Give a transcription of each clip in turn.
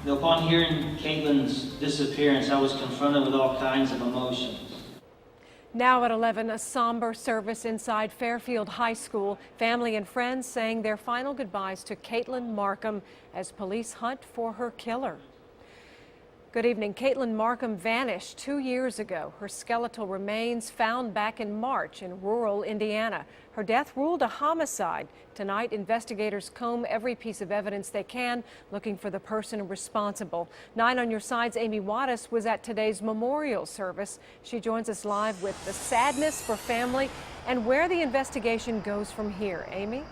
Upon hearing Katelyn's disappearance, I was confronted with all kinds of emotions. Now at 11, a somber service inside Fairfield High School. Family and friends saying their final goodbyes to Katelyn Markham as police hunt for her killer. Good evening. Katelyn Markham vanished 2 years ago. Her skeletal remains found back in March in rural Indiana. Her death ruled a homicide. Tonight, investigators comb every piece of evidence they can, looking for the person responsible. 9 on your side's Amy Wattis was at today's memorial service. She joins us live with the sadness for family and where the investigation goes from here. Amy?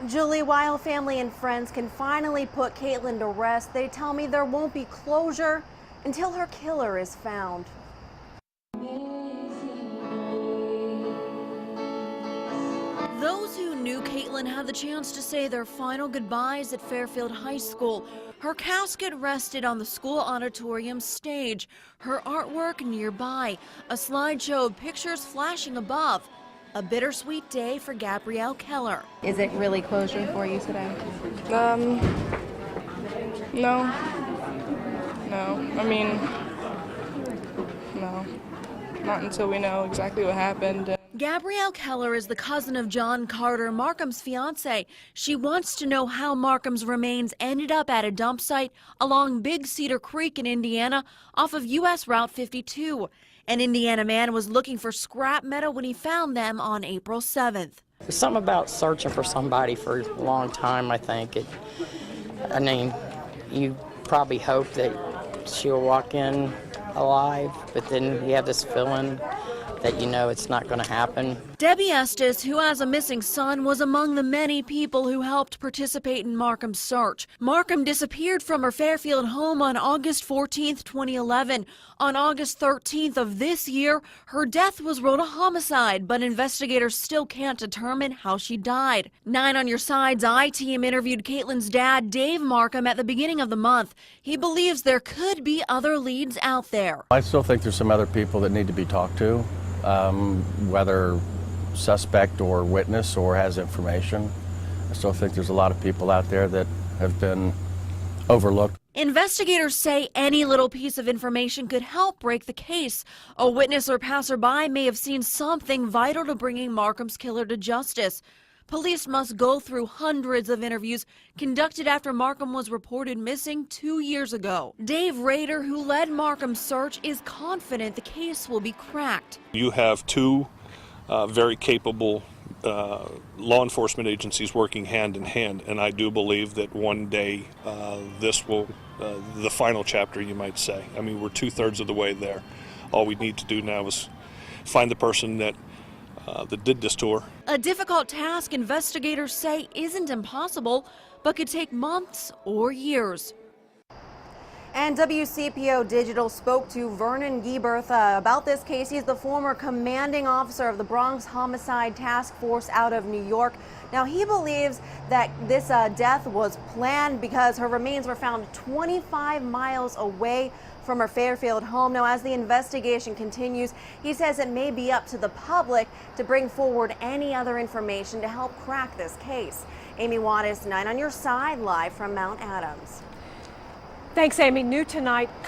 Julie, while family and friends can finally put Katelyn to rest, they tell me there won't be closure until her killer is found. Those who knew Katelyn had the chance to say their final goodbyes at Fairfield High School. Her casket rested on the school auditorium stage, her artwork nearby, a slideshow of pictures flashing above. A bittersweet day for Gabrielle Keller. Is it really closure for you today? No. I mean, no. Not until we know exactly what happened. Gabrielle Keller is the cousin of John Carter, Markham's fiance. She wants to know how Markham's remains ended up at a dump site along Big Cedar Creek in Indiana off of U.S. Route 52. An Indiana man was looking for scrap metal when he found them on April 7th. There's something about searching for somebody for a long time, I think. I mean, you probably hope that she'll walk in alive, but then you have this feeling that you know it's not going to happen. Debbie Estes, who has a missing son, was among the many people who helped participate in Markham's search. Markham disappeared from her Fairfield home on August 14th, 2011. On August 13th of this year, her death was ruled a homicide, but investigators still can't determine how she died. 9 on your side's I-Team interviewed Katelyn's dad, Dave Markham, at the beginning of the month. He believes there could be other leads out there. I still think there's some other people that need to be talked to. Whether suspect or witness or has information. I still think there's a lot of people out there that have been overlooked. Investigators say any little piece of information could help break the case. A witness or passerby may have seen something vital to bringing Markham's killer to justice. Police must go through hundreds of interviews conducted after Markham was reported missing 2 years ago. Dave Rader, who led Markham's search, is confident the case will be cracked. You have two very capable law enforcement agencies working hand in hand, and I do believe that one day this will, the final chapter, you might say. I mean, we're 2/3 of the way there. All we need to do now is find the person that did this to her. A difficult task investigators say isn't impossible, but could take months or years. And WCPO Digital spoke to Vernon Gieberth about this case. He's the former commanding officer of the Bronx Homicide Task Force out of New York. Now, he believes that this death was planned because her remains were found 25 miles away from her Fairfield home. Now, as the investigation continues, he says it may be up to the public to bring forward any other information to help crack this case. Amy Wattis, 9 on your side, live from Mount Adams. Thanks, Amy. New tonight.